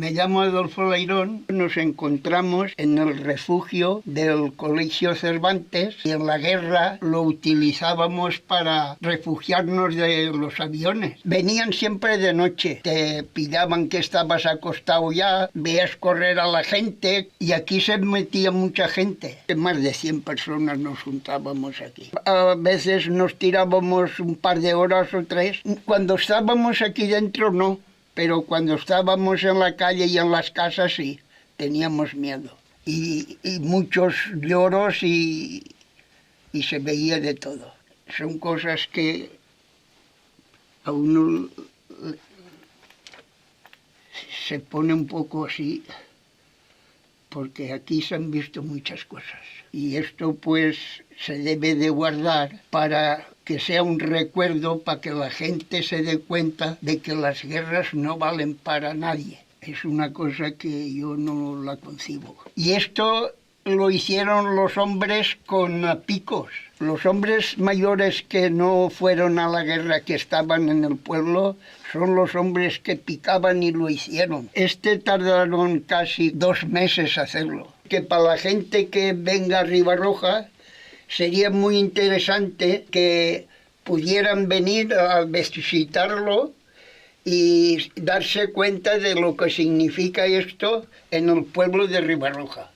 Me llamo Adolfo Leirón. Nos encontramos en el refugio del Colegio Cervantes y en la guerra lo utilizábamos para refugiarnos de los aviones. Venían siempre de noche, te pillaban que estabas acostado ya, veías correr a la gente y aquí se metía mucha gente. Más de 100 personas nos juntábamos aquí. A veces nos tirábamos un par de horas o 3. Cuando estábamos aquí dentro no. Pero cuando estábamos en la calle y en las casas sí, teníamos miedo. Y muchos lloros y se veía de todo. Son cosas que a uno se pone un poco así, porque aquí se han visto muchas cosas. Y esto pues se debe de guardar para que sea un recuerdo, para que la gente se dé cuenta de que las guerras no valen para nadie. Es una cosa que yo no la concibo. Y esto lo hicieron los hombres con picos. Los hombres mayores que no fueron a la guerra, que estaban en el pueblo, son los hombres que picaban y lo hicieron. Tardaron casi 2 meses hacerlo. Que para la gente que venga a Ribarroja sería muy interesante que pudieran venir a visitarlo y darse cuenta de lo que significa esto en el pueblo de Ribarroja.